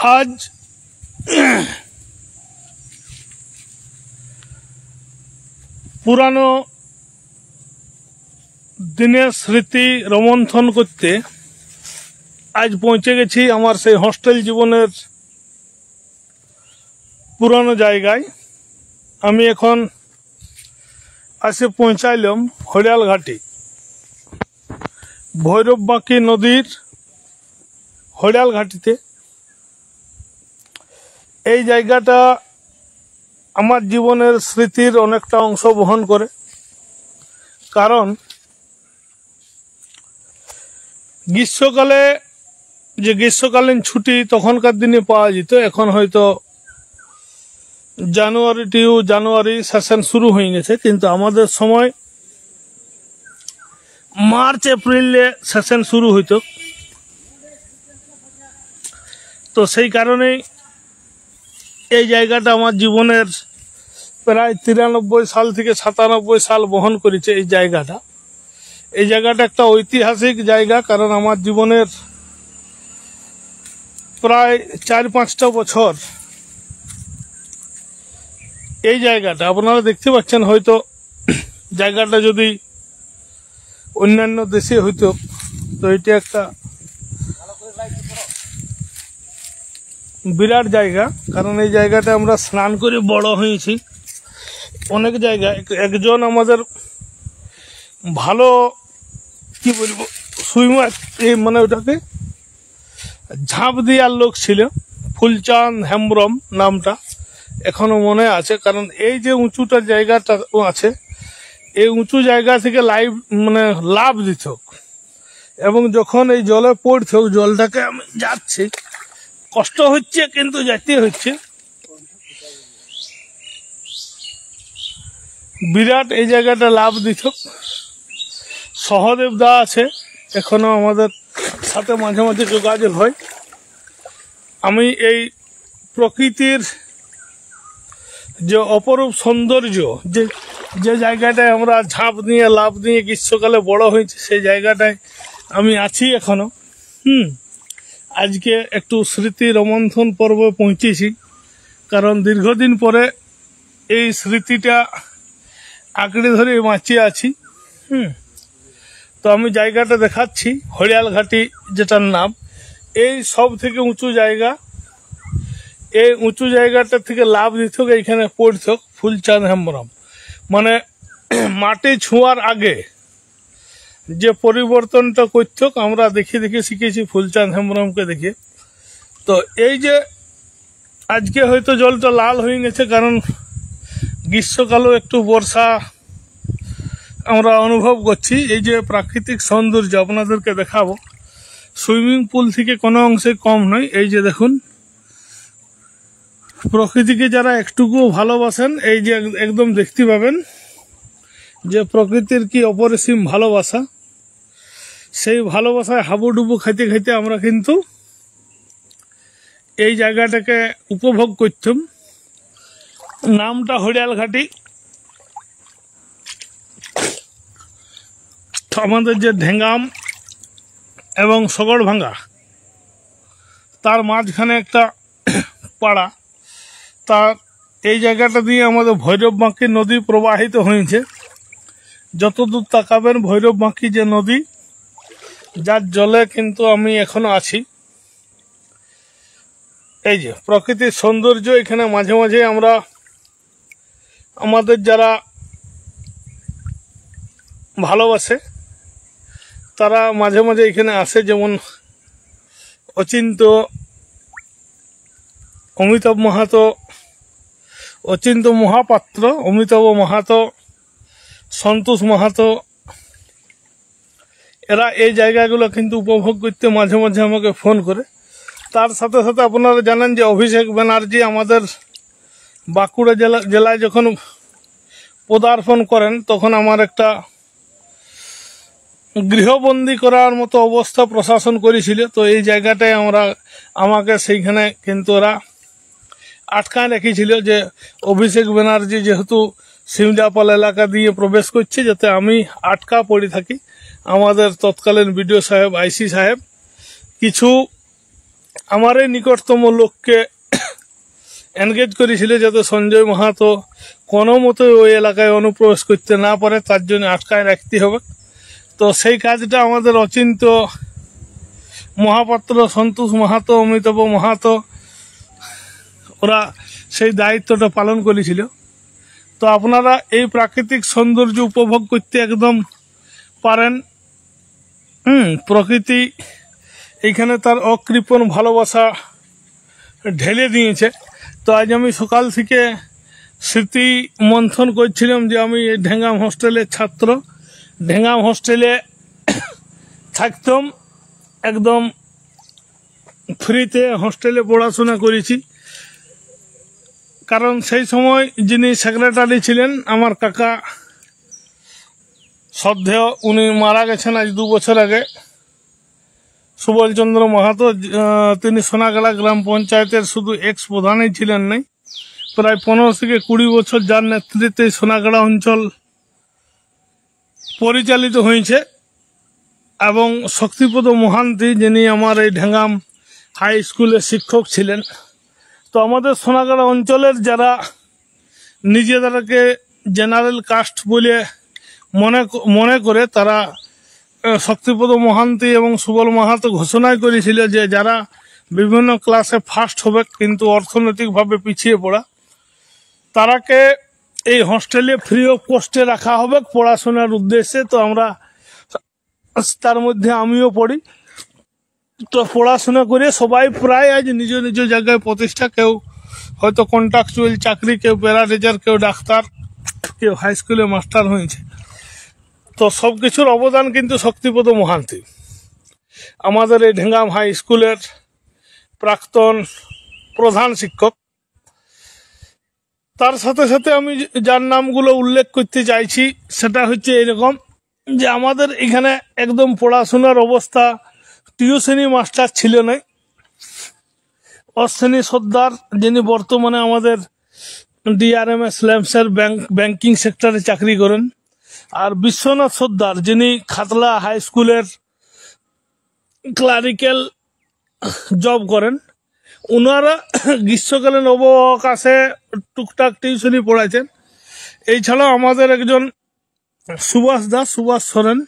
आज पुरानो दिनेर स्मृति रोमंथन करते आज पहुँचे गेছি আমার সেই হস্টেল জীবনের পুরানো জায়গায়। আমি এখন আসে পৌঁছাইলাম হরিয়াল ঘাটি, ভৈরববাঁকি নদীর হরিয়াল ঘাটিতে। এই জায়গাটা আমার জীবনের স্মৃতির অনেকটা অংশ বহন করে, কারণ গ্রীষ্মকালে যে গ্রীষ্মকালীন ছুটি তখনকার দিনে পাওয়া যেত। এখন হয়তো জানুয়ারি সেশন শুরু হয়ে গেছে, কিন্তু আমাদের সময় মার্চ এপ্রিলে সেশন শুরু হইতো। তো সেই কারণেই এই জায়গাটা আমার জীবনের প্রায় 93 সাল থেকে 97 সাল বহন করেছে। এই জায়গাটা একটা ঐতিহাসিক জায়গা, কারণ আমার জীবনের প্রায় 4-5টা বছর এই জায়গাটা আপনারা দেখতে পাচ্ছেন। হয়তো জায়গাটা যদি অন্যান্য দেশে হইতো তো এটা একটা বিরাট জায়গা, কারণ এই জায়গাটা আমরা স্নান করে বড় হয়েছি। অনেক জায়গায় একজন আমাদের ভালো কি বলবো সুইমার, মানে ওটাকে ঝাঁপ দেওয়ার লোক ছিল, ফুলচাঁদ হেমব্রম নামটা এখনো মনে আছে। কারণ এই যে উঁচুটা জায়গাটা আছে, এই উঁচু জায়গা থেকে লাভ দিত, এবং যখন এই জলে পড়ত, জলটাকে আমি যাচ্ছি, কষ্ট হচ্ছে কিন্তু যেতে হচ্ছে। বিরাট এই জায়গাটা লাভ দিত। সহদেব দা আছে, এখনো আমাদের সাথে মাঝে মাঝে যোগাযোগ হয়। আমি এই প্রকৃতির যে অপরূপ সৌন্দর্য, যে জায়গাটায় আমরা ঝাঁপ দিয়ে লাভ দিয়ে গ্রীষ্মকালে বড় হয়েছে, সেই জায়গাটায় আমি আছি এখনো। আজকে একটু স্মৃতি রোমন্থন পর্বে পৌঁছেছি, কারণ দীর্ঘদিন পরে এই স্মৃতিটা আঁকড়ে ধরে বাঁচিয়ে আছি। তো আমি জায়গাটা দেখাচ্ছি, হরিয়াল ঘাটি যেটার নাম। এই সব থেকে উঁচু জায়গা, এই উঁচু জায়গাটা থেকে লাভ দিত, এইখানে পড়ত ফুলচাঁদ হেমব্রম। মানে মাটি ছোঁয়ার আগে যে পরিবর্তনটা করত আমরা দেখে শিখেছি ফুলচাঁদ হেমব্রমকে দেখে। তো এই যে আজকে হয়তো জলটা লাল হয়ে গেছে, কারণ গ্রীষ্মকালেও একটু বর্ষা আমরা অনুভব করছি। এই যে প্রাকৃতিক সৌন্দর্য আপনাদেরকে দেখাবো, সুইমিং পুল থেকে কোনো অংশে কম নয়। এই যে দেখুন, প্রকৃতিকে যারা একটুকুও ভালোবাসেন, এই যে একদম দেখতে পাবেন যে প্রকৃতির কি অপরিসীম ভালোবাসা। সেই ভালোবাসায় হাবুডুবু খাইতে খাইতে আমরা কিন্তু এই জায়গাটাকে উপভোগ করতাম। নামটা হরিয়াল ঘাটি। আমাদের যে ঢেঙ্গাম এবং সগড়ভাঙ্গা, তার মাঝখানে একটা পাড়া, তার এই জায়গাটা দিয়ে আমাদের ভৈরববাঁকি নদী প্রবাহিত হয়েছে। যতদূর তাকাবেন ভৈরববাঁকি যে নদী, যার জলে কিন্তু আমি এখনো আছি। এই যে প্রকৃতির সৌন্দর্য, এখানে মাঝে মাঝে আমরা আমাদের যারা ভালোবাসে তারা মাঝে মাঝে এখানে আসে। যেমন অচিন্ত মহাপাত্র, অমিতাভ মাহাতো, সন্তোষ মাহাতো, এরা এই জায়গাগুলো কিন্তু উপভোগ করতে মাঝে মাঝে আমাকে ফোন করে। তার সাথে সাথে আপনারা জানেন যে অভিষেক ব্যানার্জি আমাদের বাঁকুড়া জেলায় যখন পদার্পণ করেন, তখন আমার একটা গৃহবন্দী করার মতো অবস্থা প্রশাসন করেছিল। তো এই জায়গাটায় আমাকে সেইখানে কিন্তু ওরা আটকায় রেখেছিল, যে অভিষেক ব্যানার্জি যেহেতু সিমডাপাল এলাকা দিয়ে প্রবেশ করছে, যাতে আমি আটকা পড়ে থাকি। আমাদের তৎকালীন বিডিও সাহেব, আইসি সাহেব কিছু আমার এই নিকটতম লোককে এনগেজ করেছিল যাতে সঞ্জয় মাহাতো কোনো মতো ওই এলাকায় অনুপ্রবেশ করতে না পারে, তার জন্য আটকায় রাখতে হবে। তো সেই কাজটা আমাদের অচিন্ত মহাপাত্র, সন্তোষ মাহাতো, অমিতাভ মাহাতো ওরা সেই দায়িত্বটা পালন করেছিল। তো আপনারা এই প্রাকৃতিক সৌন্দর্য উপভোগ করতে একদম পারেন। প্রকৃতি এইখানে তার অকৃপণ ভালোবাসা ঢেলে দিয়েছে। তো আজ আমি সকাল থেকে স্মৃতি মন্থন করছিলাম যে আমি এই ঢেঙ্গাম হোস্টেলের ছাত্র, ঢেঙ্গাম হোস্টেলে থাকতাম, একদম ফ্রিতে হোস্টেলে পড়াশোনা করেছি। কারণ সেই সময় যিনি সেক্রেটারি ছিলেন আমার কাকা শ্রদ্ধেয়, উনি মারা গেছেন আজ 2 বছর আগে, সুবলচন্দ্র মাহাতো। তিনি সোনাগাড়া গ্রাম পঞ্চায়েতের শুধু এক্স প্রধানই ছিলেন নাই, প্রায় 15 থেকে 20 বছর যার নেতৃত্বে সোনাগাড়া অঞ্চল পরিচালিত হয়েছে। এবং শক্তিপদ মহান্তি যিনি আমার এই ঢেঙ্গাম হাই স্কুলের শিক্ষক ছিলেন। তো আমাদের সোনাগাড়া অঞ্চলের যারা নিজেদেরকে জেনারেল কাস্ট বলে মনে করে তারা শক্তিপদ মহান্তি এবং সুবল মাহাতো ঘোষণাই করেছিল যে যারা বিভিন্ন ক্লাসে ফার্স্ট হবে কিন্তু অর্থনৈতিকভাবে পিছিয়ে পড়া, তারাকে এই হোস্টেলে ফ্রি অফ কস্টে রাখা হবে পড়াশোনার উদ্দেশ্যে। তো আমরা তার মধ্যে আমিও পড়ি। তো পড়াশোনা করে সবাই প্রায় আজ নিজ নিজ জায়গায় প্রতিষ্ঠা, কেউ হয়তো কন্ট্রাকচুয়াল চাকরি, কেউ প্যারাটিচার, কেউ ডাক্তার, কেউ হাই স্কুলে মাস্টার হয়েছে। তো সব কিছুর অবদান কিন্তু শক্তিপদ মহান্তি, আমাদের এই ঢেঙ্গাম হাই স্কুলের প্রাক্তন প্রধান শিক্ষক। তার সাথে সাথে আমি যার নামগুলো উল্লেখ করতে চাইছি সেটা হচ্ছে এরকম যে আমাদের এখানে একদম পড়াশোনার অবস্থা, টিউশনি মাস্টার ছিল না। অশ্বিনী সর্দার যিনি বর্তমানে আমাদের ডিআরএমএস ল্যাম্পসের ব্যাংকিং সেক্টরে চাকরি করেন, আর বিশ্বনাথ সর্দার যিনি খাতলা হাই স্কুলের ক্লারিক্যাল জব করেন। ওনারা গ্রীষ্মকালীন অবকাশে টুকটাক টিউশনি পড়াইছেন। এছাড়াও আমাদের একজন সুভাষ দাস, সুভাষ সরেন,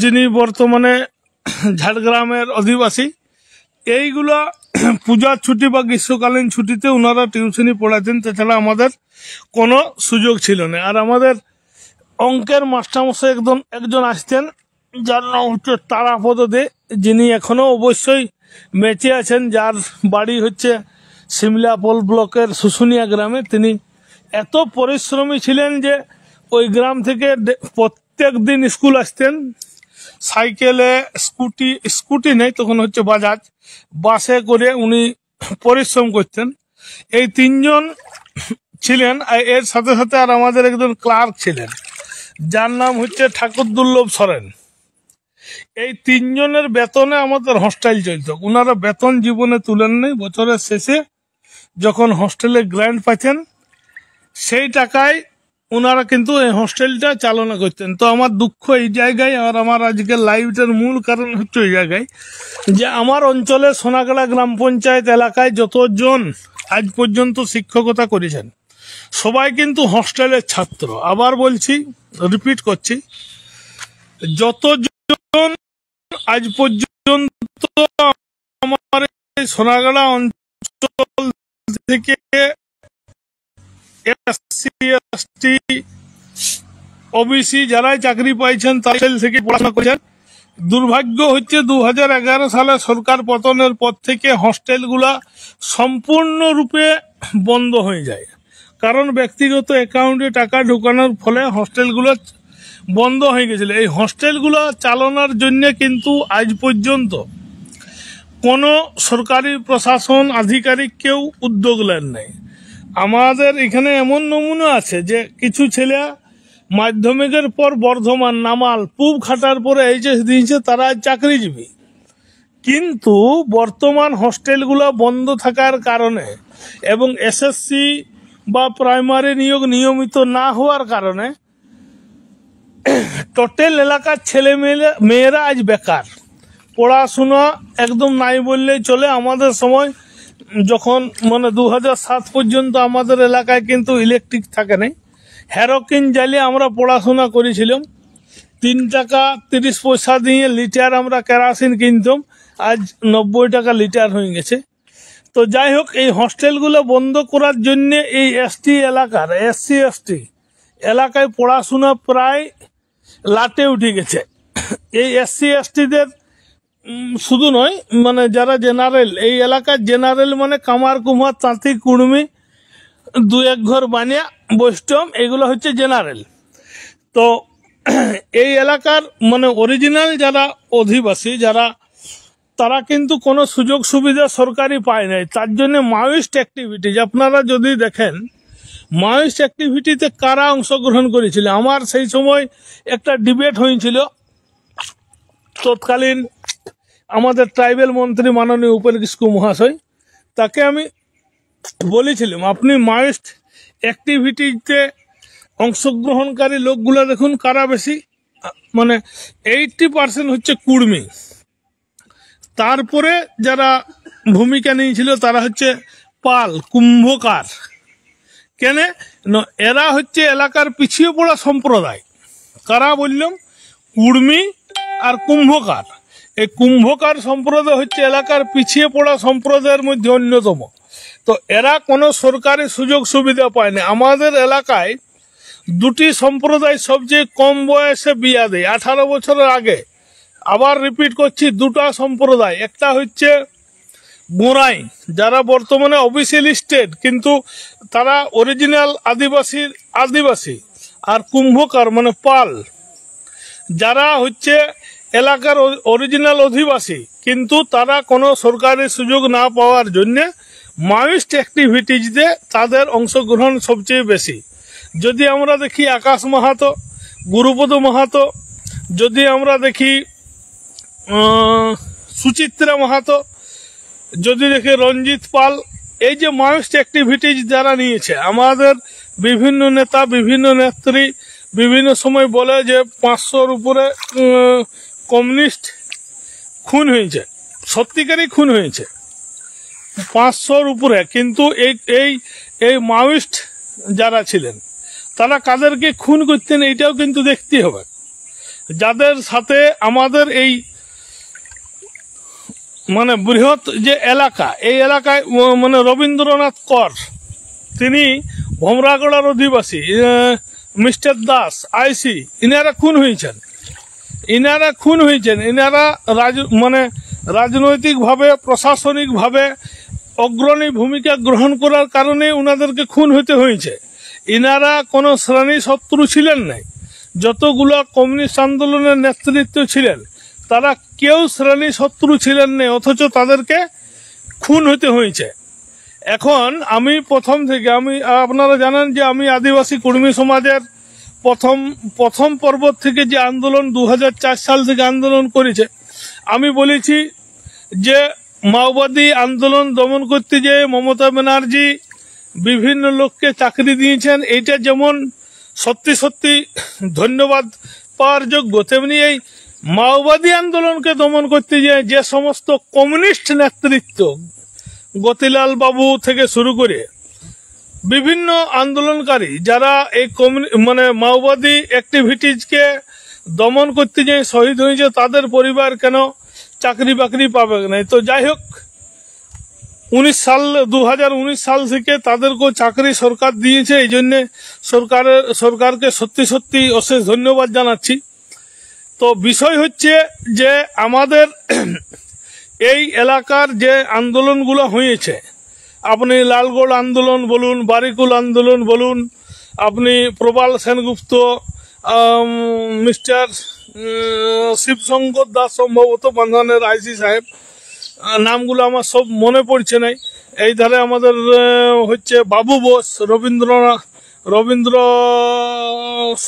যিনি বর্তমানে ঝাড়গ্রামের অধিবাসী। এইগুলা পূজার ছুটি বা গ্রীষ্মকালীন ছুটিতে ওনারা টিউশনি পড়াতেন, তাছাড়া আমাদের কোনো সুযোগ ছিল না। আর আমাদের অঙ্কের মাস্টারমশাই একজন আসতেন যার নাম হচ্ছে তারাপদ দে, যিনি এখনও অবশ্যই বেঁচে আছেন, যার বাড়ি হচ্ছে সিমলাপোল ব্লকের শুশুনিয়া গ্রামে। তিনি এত পরিশ্রমী ছিলেন যে ওই গ্রাম থেকে প্রত্যেক দিন স্কুল আসতেন সাইকেলে, স্কুটি নেই তখন, হচ্ছে বাজাজ, বাসে করে উনি পরিশ্রম করতেন। এই 3 জন ছিলেন। এর সাথে সাথে আর আমাদের একজন ক্লার্ক ছিলেন যার নাম হচ্ছে ঠাকুর দুর্লভ সরেন। এই 3 জনের বেতনে আমাদের হোস্টেল চলত। ওনারা বেতন জীবনে তুলেন নেই, বছরের শেষে যখন হোস্টেলে গ্র্যান্ট পাচ্ছেন সেই টাকায় ওনারা কিন্তু এই হোস্টেলটা চালনা করতেন। তো আমার দুঃখ এই জায়গায়, আর আমার আজকের লাইভটার মূল কারণ হচ্ছে ওই জায়গায় যে আমার অঞ্চলে সোনাগাড়া গ্রাম পঞ্চায়েত এলাকায় যতজন আজ পর্যন্ত শিক্ষকতা করেছেন সবাই কিন্তু হোস্টেলের ছাত্র। আবার বলছি, রিপিট করছি, যতজন আজ পর্যন্ত আমার এই সোনাগাড়া অঞ্চল থেকে এসসি এসটি ওবিসি যারাই চাকরি পাইছেন তার থেকে পড়াশোনা করেছেন। দুর্ভাগ্য হচ্ছে 2011 সালে সরকার পতনের পর থেকে হোস্টেলগুলা সম্পূর্ণরূপে বন্ধ হয়ে যায়। কারণ ব্যক্তিগত অ্যাকাউন্টে টাকা ঢোকানোর ফলে হোস্টেলগুলো বন্ধ হয়ে গেছিল। এই হোস্টেলগুলো চালানোর জন্য কিন্তু আজ পর্যন্ত কোনো সরকারি প্রশাসন আধিকারিক কেউ উদ্যোগ নেন নাই। আমাদের এখানে এমন নমুনা আছে যে কিছু ছেলে মাধ্যমিকের পর বর্ধমান, নামাল, পুব খাটার পরে এইচএস দিয়েছে, তারা চাকরিজীবী। কিন্তু বর্তমান হোস্টেলগুলো বন্ধ থাকার কারণে এবং এসএসসি বা প্রাইমারি নিয়োগ নিয়মিত না হওয়ার কারণে টোটাল এলাকার ছেলে মেয়েরা আজ বেকার। পড়াশোনা একদম নাই বললেই চলে। আমাদের সময় যখন মানে 2007 পর্যন্ত আমাদের এলাকায় কিন্তু ইলেকট্রিক থাকে নাই, হেরোকিন জ্বালিয়ে আমরা পড়াশোনা করেছিলাম। 3 টাকা 30 পয়সা দিয়ে লিটার আমরা কেরোসিন কিনতাম, আজ 90 টাকা লিটার হয়ে গেছে। তো যাই হোক, এই হস্টেলগুলো বন্ধ করার জন্য এই এসটি এলাকার SC ST এলাকায় পড়াশোনা প্রায় লাটে উঠে গেছে। এই SC STদের শুধু নয়, মানে যারা জেনারেল, এই এলাকার জেনারেল মানে কামার কুমার তাঁতি কুড়মি 2-1 ঘর বানিয়া বৈষ্ণব, এগুলো হচ্ছে জেনারেল। তো এই এলাকার মানে অরিজিনাল যারা অধিবাসী যারা, তারা কিন্তু কোনো সুযোগ সুবিধা সরকারি পায় নাই। তার জন্য মাওয়িস্ট অ্যাক্টিভিটিজ, আপনারা যদি দেখেন মাওয়িস্ট অ্যাক্টিভিটিতে কারা অংশগ্রহণ করেছিল। আমার সেই সময় একটা ডিবেট হয়েছিল, তৎকালীন আমাদের ট্রাইবেল মন্ত্রী মাননীয় উপেন কিস্কু মহাশয়, তাকে আমি বলেছিলাম আপনি মাওয়িস্ট অ্যাক্টিভিটিতে অংশগ্রহণকারী লোকগুলো দেখুন কারা বেশি, মানে 80% হচ্ছে কুড়মি, তারপরে যারা ভূমিকা নিয়েছিল তারা হচ্ছে পাল কুম্ভকার। কেন? এরা হচ্ছে এলাকার পিছিয়ে পড়া সম্প্রদায়। কারা বললাম? কুড়মি আর কুম্ভকার। এই কুম্ভকার সম্প্রদায় হচ্ছে এলাকার পিছিয়ে পড়া সম্প্রদায়ের মধ্যে অন্যতম। তো এরা কোনো সরকারি সুযোগ সুবিধা পায় না। আমাদের এলাকায় 2টি সম্প্রদায় সবচেয়ে কম বয়সে বিয়া দেয়, 18 বছরের আগে। আবার রিপিট করছি, 2টা সম্প্রদায়, একটা হচ্ছে বোরাই, যারা বর্তমানে ওবিসি লিস্টেড কিন্তু তারা অরিজিনাল আদিবাসী, আর কুম্ভকার মানে পাল, যারা হচ্ছে এলাকার অরিজিনাল অধিবাসী কিন্তু তারা কোনো সরকারি সুযোগ না পাওয়ার জন্য মাওয়িস্ট অ্যাক্টিভিটিজে তাদের অংশগ্রহণ সবচেয়ে বেশি। যদি আমরা দেখি আকাশ মাহাতো, গুরুপদ মাহাতো, যদি আমরা দেখি সুচিত্রা মাহাতো, যদি দেখি রঞ্জিত পাল, এই যে মাওয়িস্ট অ্যাক্টিভিটিজ যারা নিয়েছে, আমাদের বিভিন্ন নেতা বিভিন্ন নেত্রী বিভিন্ন সময় বলে যে 500-র উপরে কমিউনিস্ট খুন হয়েছে, সত্যিকারই খুন হয়েছে 500-র উপরে। কিন্তু এই মাওয়িস্ট যারা ছিলেন তারা কাদেরকে খুন করতেন এইটাও কিন্তু দেখতে হবে। যাদের সাথে আমাদের এই মানে বৃহৎ যে এলাকা, এই এলাকায় মানে রবীন্দ্রনাথ কর, তিনি ভমরাগড়ার অধিবাসী, মিস্টার দাস IC, ইনারা খুন হয়েছেন। ইনারা মানে রাজনৈতিকভাবে প্রশাসনিকভাবে অগ্রণী ভূমিকা গ্রহণ করার কারণে উনাদেরকে খুন হতে হয়েছে। ইনারা কোনো শ্রেণী শত্রু ছিলেন নাই। যতগুলো কমিউনিস্ট আন্দোলনের নেতৃত্ব ছিলেন তারা কেউ শ্রেণী শত্রু ছিলেন না, অথচ তাদেরকে খুন হতে হয়েছে। এখন আমি প্রথম থেকে, আপনারা জানেন যে আমি আদিবাসী কুর্মী সমাজের প্রথম পর্ব থেকে যে আন্দোলন 2004 সাল থেকে আন্দোলন করেছে, আমি বলেছি যে মাওবাদী আন্দোলন দমন করতে যেয়ে মমতা ব্যানার্জি বিভিন্ন লোককে চাকরি দিয়েছেন। এইটা যেমন সত্যি সত্যি ধন্যবাদ পাওয়ার যোগ্য, তেমনি এই মাওবাদী আন্দোলনকে দমন করতে যেয়ে যে সমস্ত কমিউনিস্ট নেতৃত্ব, গতিলাল বাবু থেকে শুরু করে বিভিন্ন আন্দোলনকারী যারা এই মানে মাওবাদী অ্যাক্টিভিটিজকে দমন করতে যেয়ে শহীদ হয়েছে, তাদের পরিবার কেন চাকরি বাকরি পাবে না? তো যাই হোক, 2019 সাল থেকে তাদেরকেও চাকরি সরকার দিয়েছে। এই জন্যে সরকারকে সত্যি সত্যি অশেষ ধন্যবাদ জানাচ্ছি। তো বিষয় হচ্ছে যে আমাদের এই এলাকার যে আন্দোলনগুলো হয়েছে, আপনি লালগড় আন্দোলন বলুন, বারিকুল আন্দোলন বলুন, আপনি প্রবাল সেনগুপ্ত, মিস্টার শিবশঙ্কর দাস, সম্ভবত বান্ধনের IC সাহেব, নামগুলো আমার সব মনে পড়ছে নাই। এই ধারে আমাদের হচ্ছে বাবু বোস, রবীন্দ্র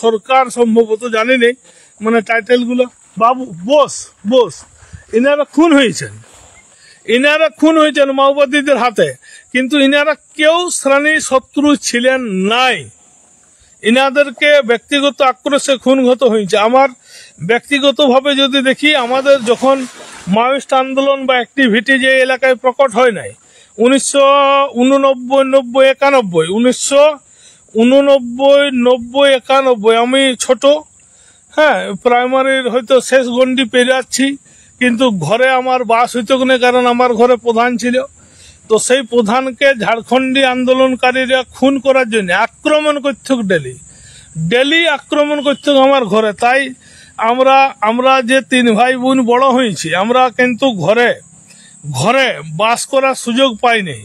সরকার সম্ভবত, জানি নেই মানে টাইটেলগুলো, বাবু বোস, ইনারা খুন হয়েছেন মাওবাদীদের হাতে। কিন্তু ইনারা কেউ শ্রেণী শত্রু ছিলেন নাই, ইনাদেরকে ব্যক্তিগত আক্রোশে খুনগত হয়েছে। আমার ব্যক্তিগতভাবে যদি দেখি, আমাদের যখন মাওয়িস্ট আন্দোলন বা অ্যাক্টিভিটি যে এলাকায় প্রকট হয় নাই 1989 আমি ছোট, হ্যাঁ, প্রাইমারির হয়তো শেষ গন্ডি পেরাচ্ছি, কিন্তু ঘরে আমার বাস হইতো না, কারণ আমার ঘরে প্রধান ছিল। তো সেই প্রধানকে ঝাড়খণ্ডী আন্দোলনকারীরা খুন করার জন্য আক্রমণ করত, ডেলি আক্রমণ করত আমার ঘরে। তাই আমরা যে 3 ভাই বোন বড় হয়েছি, আমরা কিন্তু ঘরে ঘরে বাস করার সুযোগ পাইনি।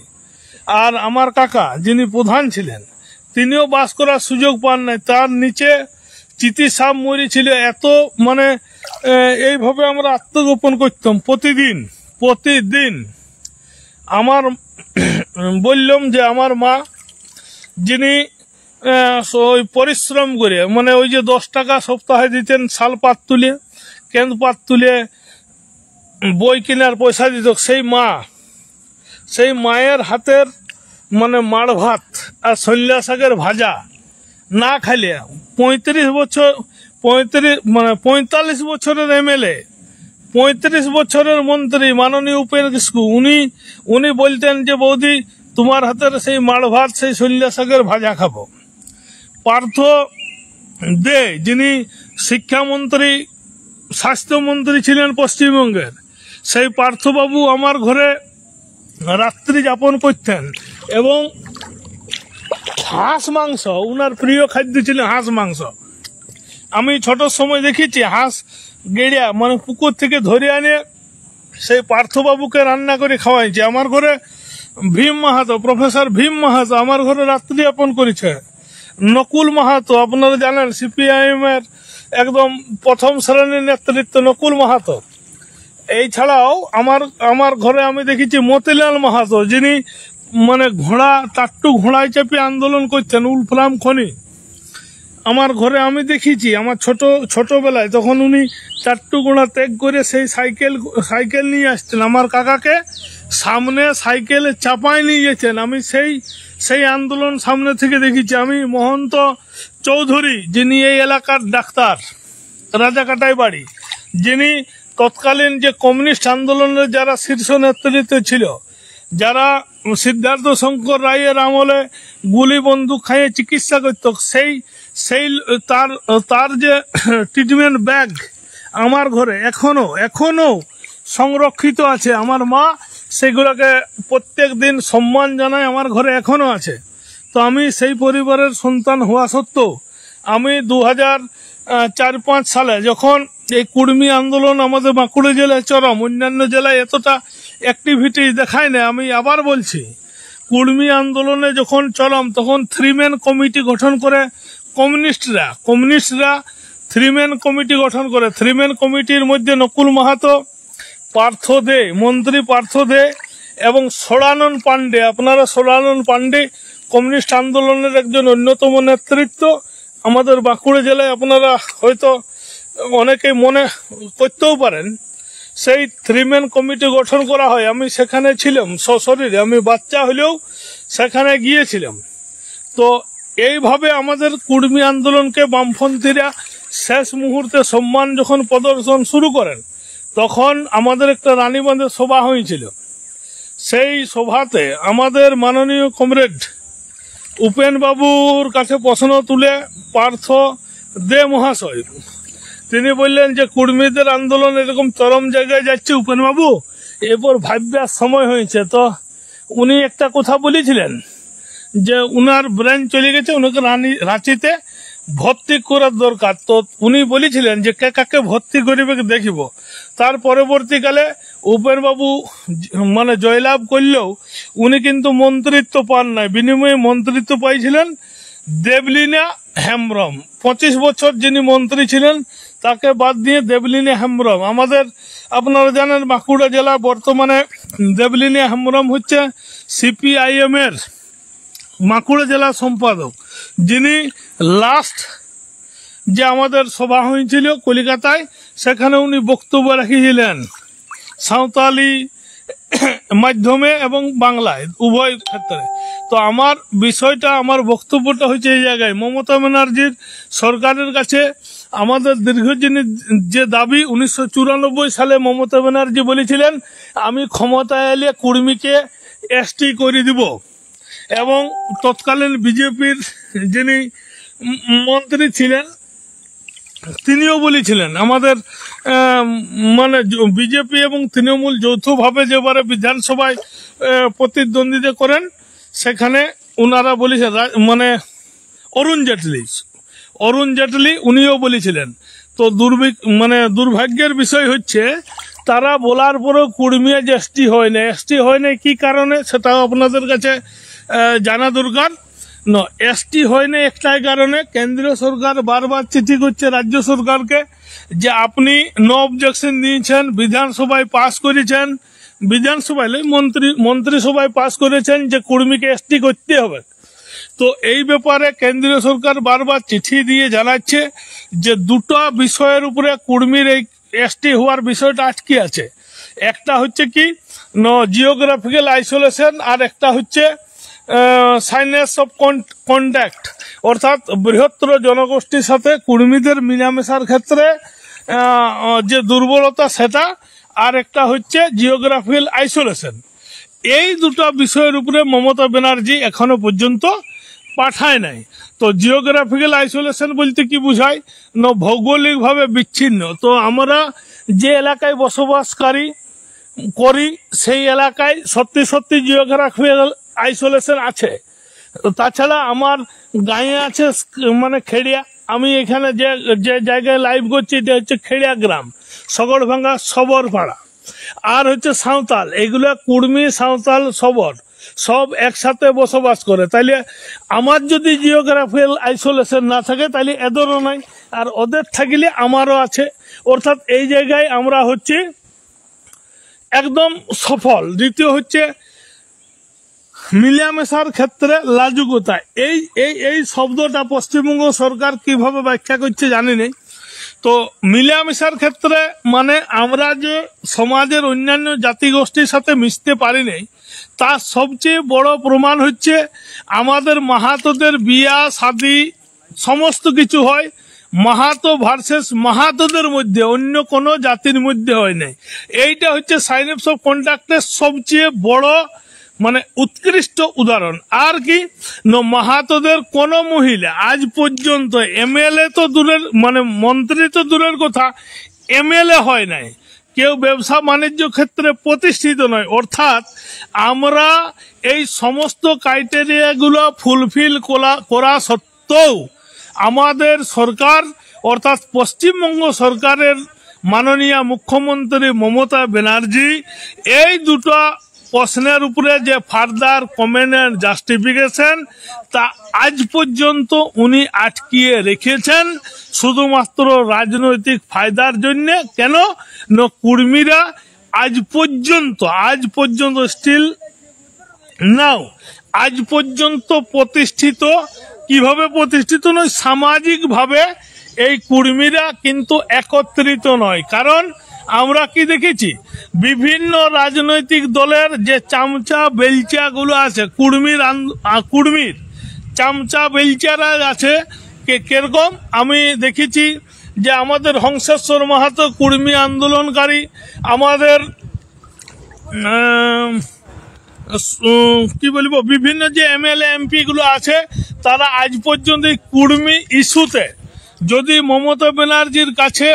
আর আমার কাকা যিনি প্রধান ছিলেন তিনিও বাস করার সুযোগ পান নাই। তার নিচে চিতি সাপ মরেছিল। এত মানে এইভাবে আমরা আত্মগোপন করতাম প্রতিদিন। আমার বললাম যে আমার মা যিনি ওই পরিশ্রম করে, মানে ওই যে 10 টাকা সপ্তাহে দিতেন শাল পাত তুলে, কেন্দ পাত তুলে বই কেনার পয়সা দিত, সেই মায়ের হাতের মানে মাড় ভাত আর সল্লা শাকের ভাজা না খাইলে 45 বছরের MLA, 35 বছরের মন্ত্রী মাননীয় উপেন কিস্কু, উনি বলতেন যে বৌদি তোমার হাতের সেই মাড় ভাত সেই সল্লা শাকের ভাজা খাবো। পার্থ দে যিনি শিক্ষামন্ত্রী স্বাস্থ্যমন্ত্রী ছিলেন পশ্চিমবঙ্গের, সেই পার্থবাবু আমার ঘরে রাত্রি যাপন করতেন। এবং হাঁস মাংস, উনার প্রিয় খাদ্য ছিল হাঁস মাংস। আমি ছোট সময় দেখেছি হাঁস গেড়িয়া মানে পুকুর থেকে ধরে আনে সেই পার্থবাবুকে রান্না করে খাওয়াইছে। আমার ঘরে প্রফেসর ভীম মাহাতো আমার ঘরে রাত্রি যাপন করেছে। নকুল মাহাতো আপনারা জানেন CPIM এর একদম প্রথম শ্রেণীর নেতৃত্ব নকুল মাহাতো। এই ছাড়াও আমার ঘরে আমি দেখেছি মতিলাল মাহাতো, যিনি মানে টাট্টু ঘোড়ায় চেপে আন্দোলন করতেন উলফলাম খনি। আমার ঘরে আমি দেখেছি আমার ছোটবেলায়, তখন উনি টাট্টু ঘোড়া ত্যাগ করে সেই সাইকেল নিয়ে আসতেন, আমার কাকাকে সামনে সাইকেলে চাপায় নিয়ে যেতেন। আমি সেই আন্দোলন সামনে থেকে দেখেছি। আমি মহন্ত চৌধুরী যিনি এই এলাকার ডাক্তার, রাজাকাটাই বাড়ি, যিনি তৎকালীন যে কমিউনিস্ট আন্দোলনের যারা শীর্ষ নেতৃত্ব ছিল, যারা সিদ্ধার্থ শঙ্কর রায়ের আমলে গুলি বন্দুক খাইয়ে চিকিৎসা করত, সেই তার যে ট্রিটমেন্ট ব্যাগ আমার ঘরে এখনো সংরক্ষিত আছে। আমার মা সেগুলোকে প্রত্যেক দিন সম্মান জানায়, আমার ঘরে এখনো আছে। তো আমি সেই পরিবারের সন্তান হওয়া সত্ত্বেও আমি 2004-05 সালে যখন এই কুর্মী আন্দোলন আমাদের বাঁকুড়া জেলায় চরম, অন্যান্য জেলায় এতটা অ্যাক্টিভিটি দেখায় না, আমি আবার বলছি, কুর্মী আন্দোলনে যখন চরম তখন 3-man কমিটি গঠন করে কমিউনিস্টরা 3-man কমিটি গঠন করে। 3-man কমিটির মধ্যে নকুল মাহাতো, মন্ত্রী পার্থ দে এবং সোড়ানন পান্ডে। আপনারা সোড়ানন পান্ডে কমিউনিস্ট আন্দোলনের একজন অন্যতম নেতৃত্ব আমাদের বাঁকুড়া জেলায়, আপনারা হয়তো অনেকেই মনে করতেও পারেন। সেই 3-man কমিটি গঠন করা হয়। আমি সেখানে ছিলাম সশরীরে, আমি বাচ্চা হলেও সেখানে গিয়েছিলাম। তো এইভাবে আমাদের কুর্মী আন্দোলনকে বামপন্থীরা শেষ মুহূর্তে সম্মান যখন প্রদর্শন শুরু করেন, তখন আমাদের একটা রানীবাঁধে সভা হয়েছিল। সেই সভাতে আমাদের মাননীয় কমরেড উপেন বাবুর কাছে প্রশ্ন তুলে পার্থ দে মহাশয় তিনি বললেন যে কুর্মীদের আন্দোলন এরকম চরম জায়গায় যাচ্ছে উপেন বাবু, এরপর ভাববার সময় হয়েছে। তো উনি একটা কথা বলেছিলেন যে উনার ব্রেন চলে গেছে, উনাকে রাঁচিতে ভর্তি করার দরকার। তো উনি বলেছিলেন যে কাকে ভর্তি করিবে দেখিব। তার পরবর্তীকালে উপেন বাবু মানে জয়লাভ করলেও উনি কিন্তু মন্ত্রিত্ব পান নাই, বিনিময়ে মন্ত্রিত্ব পাইছিলেন দেবলীনা হেমব্রম। 25 বছর যিনি মন্ত্রী ছিলেন তাকে বাদ দিয়ে দেবলীনা হেমব্রম। আমাদের আপনারা জানেন বাঁকুড়া জেলা বর্তমানে দেবলীনা হেমব্রম হচ্ছে CPIM এর বাঁকুড়া জেলা সম্পাদক, যিনি লাস্ট যে আমাদের সভা হয়েছিল কলিকাতায়, সেখানে উনি বক্তব্য রেখেছিলেন সাঁওতালি মাধ্যমে এবং বাংলায় উভয় ক্ষেত্রে। তো আমার বক্তব্যটা হচ্ছে এই জায়গায়, মমতা ব্যানার্জির সরকারের কাছে আমাদের দীর্ঘদিনের যে দাবি 1994 সালে মমতা ব্যানার্জি বলেছিলেন আমি ক্ষমতায় এলে কুর্মীকে এসটি করে দিব, এবং তৎকালীন বিজেপির যিনি মন্ত্রী ছিলেন তিনিও বলেছিলেন আমাদের মানে বিজেপি এবং তৃণমূল যৌথভাবে যেবারে বিধানসভায় প্রতিদ্বন্দ্বিতা করেন সেখানে ওনারা বলেছেন, মানে অরুণ জেটলি উনিও বলেছিলেন। তো দুর্ভাগ্যের বিষয় হচ্ছে তারা বলার পরেও কুর্মী এসটি হয় না কি কারণে সেটাও আপনাদের কাছে জানা দরকার। এসটি হয় না একটাই কারণে, কেন্দ্রীয় সরকার বারবার চিঠি করছে রাজ্য সরকারকে যে আপনি নো অবজেকশন দিয়েছেন, বিধানসভায় পাস করেছেন, বিধানসভায় মন্ত্রিসভায় পাস করেছেন যে কুর্মীকে এসটি করতে হবে। তো এই ব্যাপারে কেন্দ্রীয় সরকার বারবার চিঠি দিয়ে জানাচ্ছে যে দুটো বিষয়ের উপরে কুর্মীর এই এসটি হওয়ার বিষয়টা আটকে আছে। একটা হচ্ছে কি জিওগ্রাফিক্যাল আইসোলেশন, আর একটা হচ্ছে সাইনেস অফ কন্ট্যাক্ট, অর্থাৎ বৃহত্তর জনগোষ্ঠীর সাথে কুর্মীদের মিলামেশার ক্ষেত্রে যে দুর্বলতা সেটা, আর একটা হচ্ছে জিওগ্রাফিক্যাল আইসোলেশন। এই দুটো বিষয়ের উপরে মমতা ব্যানার্জি এখনো পর্যন্ত পাঠায় নাই। তো জিওগ্রাফিক্যাল আইসোলেশন বলতে কি বোঝায়, ভৌগোলিকভাবে বিচ্ছিন্ন। তো আমরা যে এলাকায় বসবাস করি সেই এলাকায় সত্যি জিওগ্রাফিক্যাল আইসোলেশন আছে। তাছাড়া আমার গাঁয়ে আছে মানে খেড়িয়া, আমি এখানে যে জায়গায় লাইভ করছি এটা হচ্ছে খেড়িয়া গ্রাম, সগড়ভাঙ্গা সবরপাড়া, আর হচ্ছে সাঁওতাল। এগুলো কুর্মী সাঁওতাল সবর সব একসাথে বসবাস করে। তাইলে আমার যদি জিওগ্রাফিক্যাল আইসোলেশন না থাকে তাহলে এদেরও নাই, আর ওদের থাকলে আমারও আছে। অর্থাৎ এই জায়গায় আমরা হচ্ছে একদম সফল। দ্বিতীয় হচ্ছে মিলামেশার ক্ষেত্রে লাজুকতা। এই শব্দটা পশ্চিমবঙ্গ সরকার কিভাবে ব্যাখ্যা করছে জানি নেই। তো মিলামেশার ক্ষেত্রে মানে আমরা যে সমাজের অন্যান্য জাতিগোষ্ঠীর সাথে মিশতে পারি নাই, তার সবচেয়ে বড় প্রমাণ হচ্ছে আমাদের মাহাতোদের বিয়া শাদী সমস্ত কিছু হয় মাহাতো ভার্সেস মাহাতোদের মধ্যে, অন্য কোনো জাতির মধ্যে হয় নাই। এইটা হচ্ছে সাইনেস অফ কন্ট্যাক্টের সবচেয়ে বড় মানে উৎকৃষ্ট উদাহরণ। আর কি মাহাতোদের কোন মহিলা আজ পর্যন্ত এমএলএ তো দূরের, মানে মন্ত্রী তো দূরের কথা, এমএলএ হয় নাই, কেউ ব্যবসা বাণিজ্য ক্ষেত্রে প্রতিষ্ঠিত নয়। অর্থাৎ আমরা এই সমস্ত ক্রাইটেরিয়াগুলো ফুলফিল করা সত্ত্বেও আমাদের সরকার অর্থাৎ পশ্চিমবঙ্গ সরকারের মাননীয় মুখ্যমন্ত্রী মমতা ব্যানার্জি এই দুটো প্রশ্নের উপরে যে ফার্দার কমেন্ট এন্ড জাস্টিফিকেশন তা আজ পর্যন্ত উনি আটকিয়ে রেখেছেন শুধুমাত্র রাজনৈতিক ফায়দার জন্য। কেন না কুর্মীরা আজ পর্যন্ত স্টিল নাও আজ পর্যন্ত প্রতিষ্ঠিত, কিভাবে প্রতিষ্ঠিত নয়, সামাজিকভাবে এই কুর্মীরা কিন্তু একত্রিত নয়। কারণ আমরা কি দেখেছি বিভিন্ন রাজনৈতিক দলের যে চামচা বেলচা গুলো আছে, কুর্মীর চামচা বেলচারা আছে কিরকম আমি দেখেছি যে আমাদের হংসেশ্বর মাহাতো কুর্মী আন্দোলনকারী, আমাদের কি বলবো বিভিন্ন যে এমএলএ এমপি গুলো আছে তারা আজ পর্যন্ত এই কুর্মী ইস্যুতে যদি মমতা ব্যানার্জির কাছে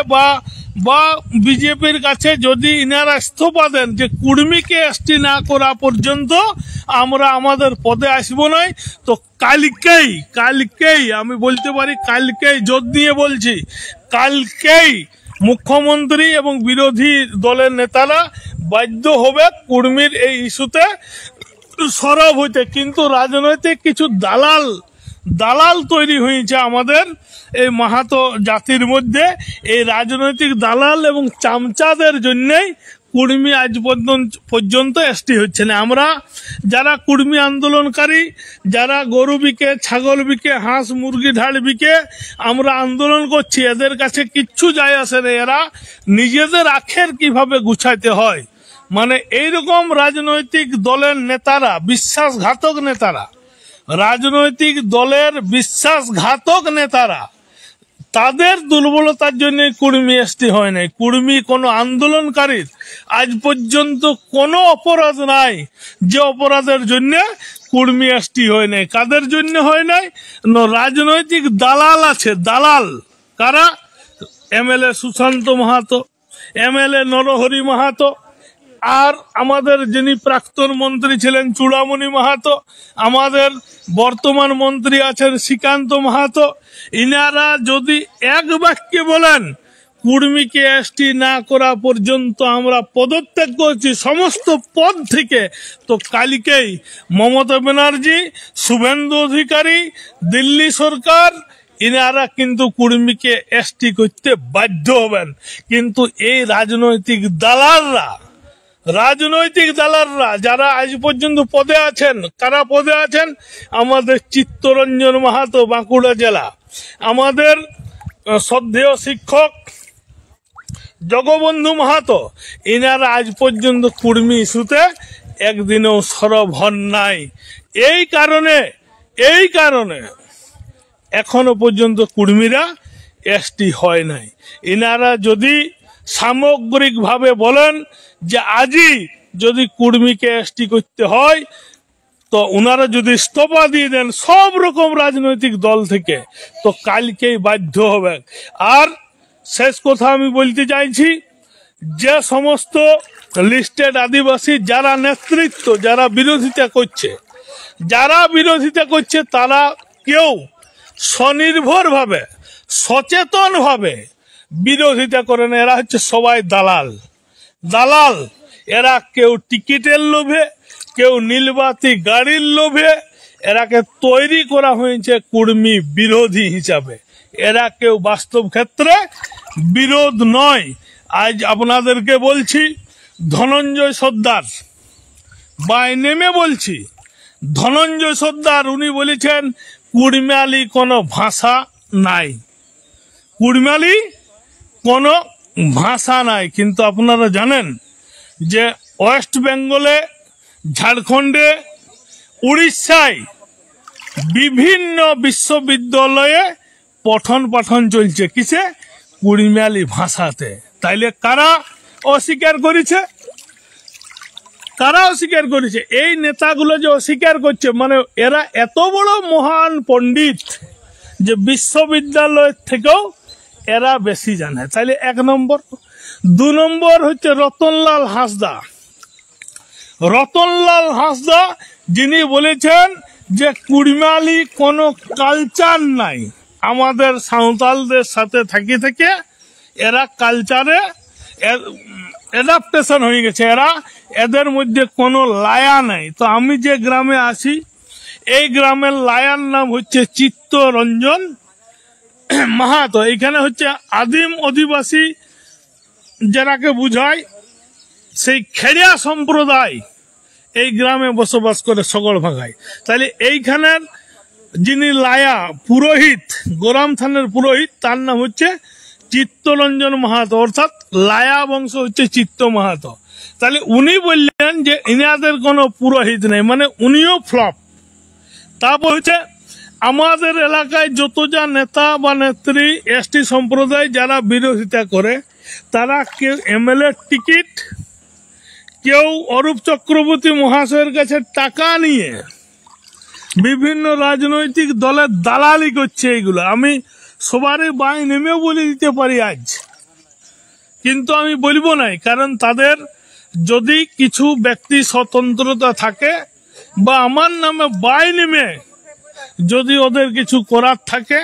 বা বিজেপির কাছে যদি ইনারা ইস্তফা দেন যে কুর্মীকে এসটি না করা পর্যন্ত আমরা আমাদের পদে আসবো নয়। তো কালকেই আমি বলতে পারি, কালকেই জোর দিয়ে বলছি, কালকেই মুখ্যমন্ত্রী এবং বিরোধী দলের নেতারা বাধ্য হবে কুর্মীর এই ইস্যুতে সরব হইতে। কিন্তু রাজনৈতিক কিছু দালাল তৈরি হয়েছে আমাদের এই মাহাতো জাতির মধ্যে। এই রাজনৈতিক দালাল এবং চামচাদের জন্যই কুর্মী আজ পর্যন্ত এসটি হচ্ছে না। আমরা যারা কুর্মী আন্দোলনকারী, যারা গরু বিকে, ছাগল বিকে, হাঁস মুরগি ঢাল বিকে আমরা আন্দোলন করছি, এদের কাছে কিচ্ছু যায় আসে না। এরা নিজেদের আখের কিভাবে গুছাইতে হয়, মানে এইরকম রাজনৈতিক দলের নেতারা, বিশ্বাসঘাতক নেতারা, রাজনৈতিক দলের বিশ্বাসঘাতক নেতারা তাদের দুর্বলতার জন্য কুর্মী এসটি হয় নাই। কুর্মী কোনো আন্দোলনকারীর আজ পর্যন্ত কোনো অপরাধ নাই যে অপরাধের জন্য কুর্মী এসটি হয় নাই। কাদের জন্য হয় নাই? রাজনৈতিক দালাল আছে, দালাল। কারা? এমএলএ সুশান্ত মাহাতো, এমএলএ নরহরি মাহাতো, আর আমাদের যিনি প্রাক্তন মন্ত্রী ছিলেন চূড়ামণি মাহাতো, আমাদের বর্তমান মন্ত্রী আছেন শ্রীকান্ত মাহাতো। ইনারা যদি এক বাক্যে বলেন কুর্মীকে এসটি না করা পর্যন্ত আমরা পদত্যাগ করছি সমস্ত পদ থেকে, তো কালকেই মমতা ব্যানার্জি, শুভেন্দু অধিকারী, দিল্লি সরকার ইনারা কিন্তু কুর্মীকে এসটি করতে বাধ্য হবেন। কিন্তু এই রাজনৈতিক দালালরা যারা আজ পর্যন্ত পদে আছেন, কারা পদে আছেন? আমাদের চিত্তরঞ্জন মাহাতো বাঁকুড়া জেলা, আমাদের শ্রদ্ধেয় শিক্ষক জগবন্ধু মাহাতো, ইনারা আজ পর্যন্ত কুর্মী ইস্যুতে একদিনও সরব হন নাই। এই কারণে এখনো পর্যন্ত কুর্মীরা এসটি হয় নাই। ইনারা যদি সামগ্রিকভাবে বলেন যে আজই যদি কুর্মীকে এসটি করতে হয়, তো ওনারা যদি ইস্তফা দিয়ে দেন সব রকম রাজনৈতিক দল থেকে, তো কালকেই বাধ্য হবে। আর শেষ কথা আমি বলতে চাইছি, যে সমস্ত লিস্টেড আদিবাসী যারা নেতৃত্ব, যারা বিরোধিতা করছে, তারা কেউ স্বনির্ভরভাবে সচেতনভাবে বিরোধিতা করে না। এরা হচ্ছে সবাই দালাল। এরা কেউ টিকিটের লোভে, কেউ নীলবাতি গাড়ির লোভে, এরাকে তৈরি করা হয়েছে কুর্মী বিরোধী হিসাবে। এরা কেউ বাস্তব ক্ষেত্রে বিরোধ নয়। আজ আপনাদেরকে বলছি, ধনঞ্জয় সর্দার বাই নেমে বলছি, ধনঞ্জয় সর্দার উনি বলেছেন কুড়মালি কোনো ভাষা নাই, কুড়মালি কোনো ভাষা নাই। কিন্তু আপনারা জানেন যে ওয়েস্ট বেঙ্গলে, ঝাড়খণ্ডে, উড়িষ্যায় বিভিন্ন বিশ্ববিদ্যালয়ে পঠন পাঠন চলছে কিসে? কুড়মালি ভাষাতে। তাইলে কারা অস্বীকার করেছে? এই নেতাগুলো যে অস্বীকার করছে, মানে এরা এত বড় মহান পণ্ডিত যে বিশ্ববিদ্যালয় থেকেও এরা বেশি জানে। তাইলে 1 নম্বর। 2 নম্বর হচ্ছে রতনলাল হাঁসদা, যিনি বলেছেন যে কুড়মালি কোনো কালচার নাই। আমাদের সাঁওতালদের সাথে থেকে এরা কালচারে অ্যাডাপ্টেশন হয়ে গেছে, এদের মধ্যে কোনো লায়া নাই। তো আমি যে গ্রামে আছি, এই গ্রামের লায়ার নাম হচ্ছে চিত্তরঞ্জন মাহাতো। এখানে হচ্ছে আদিম অধিবাসী যারাকে বুঝায়, সেই খেড়িয়া সম্প্রদায় এই গ্রামে বসবাস করে সগড় ভাগায়। তাহলে এইখানের যিনি লায়া পুরোহিত, গোরাম থানের পুরোহিত, তার নাম হচ্ছে চিত্তরঞ্জন মাহাতো, অর্থাৎ লায়া বংশ হচ্ছে চিত্ত মাহাতো। তাহলে উনি বললেন যে ইনাদের কোনো পুরোহিত নেই, মানে উনিও ফ্লপ। তারপর হচ্ছে আমাদের এলাকায় যত যা নেতা বা নেত্রী এসটি সম্প্রদায় যারা বিরোধিতা করে, তারা কেউ এমএলএ টিকিট, কেউ অরূপ চক্রবর্তী মহাশয়ের কাছে টাকা নিয়ে বিভিন্ন রাজনৈতিক দলের দালালি করছে। এইগুলো আমি সবারই বাই নেমেও বলে দিতে পারি আজ, কিন্তু আমি বলবো নাই, কারণ তাদের যদি কিছু ব্যক্তি স্বতন্ত্রতা থাকে বা আমার নামে বাই নেমে যদি ওদের কিছু করার থাকে,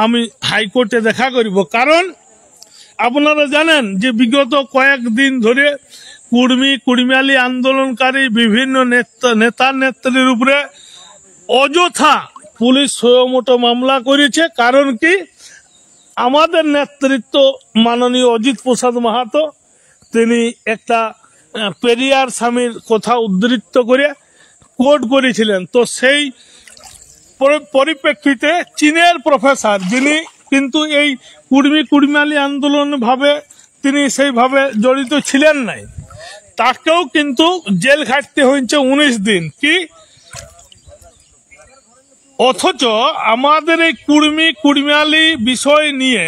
আমি হাইকোর্টে দেখা করব। কারণ আপনারা জানেন যে বিগত কয়েকদিন ধরে কুড়মালি আন্দোলনকারী বিভিন্ন নেতা নেত্রীর উপরে অযথা পুলিশ সহমতো মামলা করেছে। কারণ কি? আমাদের নেতৃত্ব মাননীয় অজিত প্রসাদ মাহাতো, তিনি একটা পেরিয়ার স্বামীর কথা উদ্ধৃত করে কোর্ট করেছিলেন। তো সেই পরিপ্রেক্ষিতে চীনের প্রফেসর, যিনি কিন্তু এই কুড়মালি আন্দোলন ভাবে তিনি সেইভাবে জড়িত ছিলেন নাই, তাকেও কিন্তু জেল খাটতে হয়েছে 19 দিন। কি অথচ আমাদের এই কুড়মিয়ালি বিষয় নিয়ে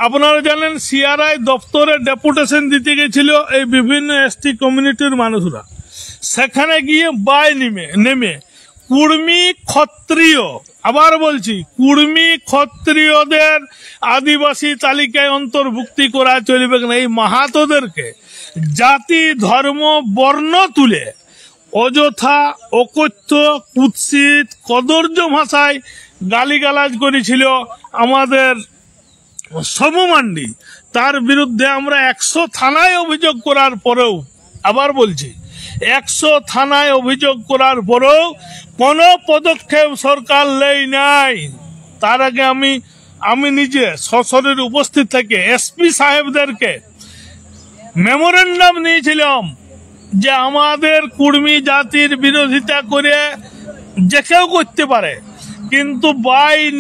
আপনারা জানেন সিআরআই দপ্তরে ডেপুটেশন দিতে গেছিল এই বিভিন্ন এসটি কমিউনিটির মানুষরা। সেখানে গিয়ে নেমে কুড়মি ক্ষত্রিয়, আবার বলছি কুড়মি ক্ষত্রিয়দের আদিবাসী তালিকায় অন্তর্ভুক্তি করা চলবে না। এই মাহাতোদেরকে জাতি ধর্ম বর্ণ তুলে অযথা অকথ্য কুৎসিত কদর্য ভাষায় গালিগালাজ করেছিল আমাদের সমু মান্ডি। তার বিরুদ্ধে আমরা 100 থানায় অভিযোগ করার পরেও, আবার বলছি 100 থানায় অভিযোগ করার পরেও কোনো পদক্ষেপ সরকার নেই নাই। তার আগে আমি নিজে সশরীরে উপস্থিত থেকে এসপি সাহেবদেরকে মেমোরেন্ডাম নিয়েছিলাম যে আমাদের কুর্মী জাতির বিরোধিতা করে যে কেউ করতে পারে, কিন্তু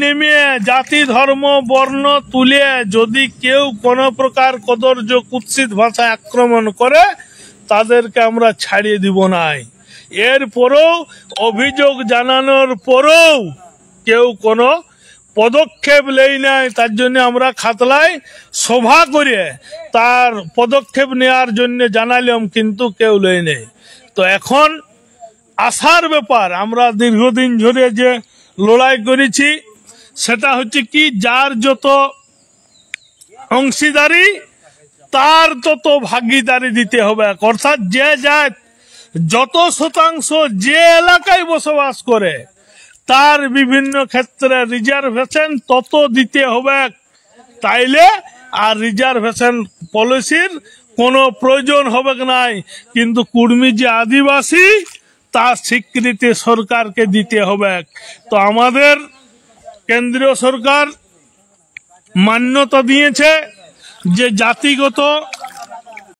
নেমে জাতি ধর্ম বর্ণ তুলে যদি কেউ কোনো প্রকার কদর্য কুৎসিত ভাষায় আক্রমণ করে তাদেরকে আমরা ছাড়িয়ে দিব নাই। এরপরেও অভিযোগ জানানোর পরেও কেউ কোনো পদক্ষেপ নেই নাই। তার জন্য আমরা খাতলায় সভা করে তার পদক্ষেপ নেওয়ার জন্য জানালাম, কিন্তু কেউ নেই নেই। তো এখন আশার ব্যাপার, আমরা দীর্ঘদিন ধরে যে লড়াই করেছি সেটা হচ্ছে কি, যার যত অংশীদারি তার তত ভাগিদারি দিতে হবে। অর্থাৎ যে জাত যত শতাংশ যে এলাকায় বসবাস করে তার বিভিন্ন ক্ষেত্রে রিজার্ভেশন তত দিতে হবে। তাইলে আর রিজার্ভেশন পলিসির কোনো প্রয়োজন হবে নাই। কিন্তু কুর্মী যে আদিবাসী তার স্বীকৃতি সরকারকে দিতে হবে। তো আমাদের কেন্দ্রীয় সরকার মান্যতা দিয়েছে যে জাতিগত